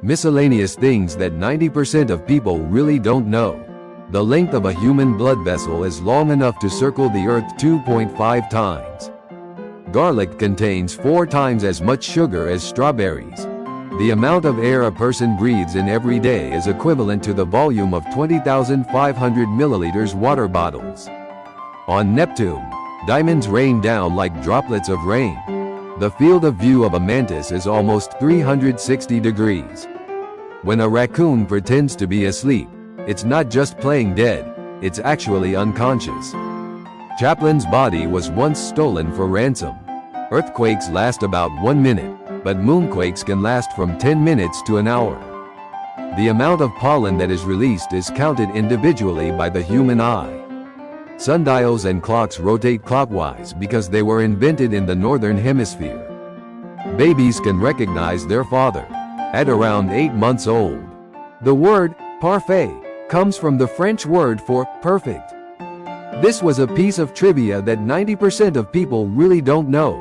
Miscellaneous things that 90% of people really don't know. The length of a human blood vessel is long enough to circle the Earth 2.5 times. Garlic contains 4 times as much sugar as strawberries. The amount of air a person breathes in every day is equivalent to the volume of 20,500 milliliters water bottles. On Neptune, diamonds rain down like droplets of rain. The field of view of a mantis is almost 360 degrees. When a raccoon pretends to be asleep, it's not just playing dead, it's actually unconscious. Chaplin's body was once stolen for ransom. Earthquakes last about 1 minute, but moonquakes can last from 10 minutes to an hour. The amount of pollen that is released is counted individually by the human eye. Sundials and clocks rotate clockwise because they were invented in the northern hemisphere. Babies can recognize their father at around 8 months old. The word parfait comes from the French word for perfect. This was a piece of trivia that 90% of people really don't know.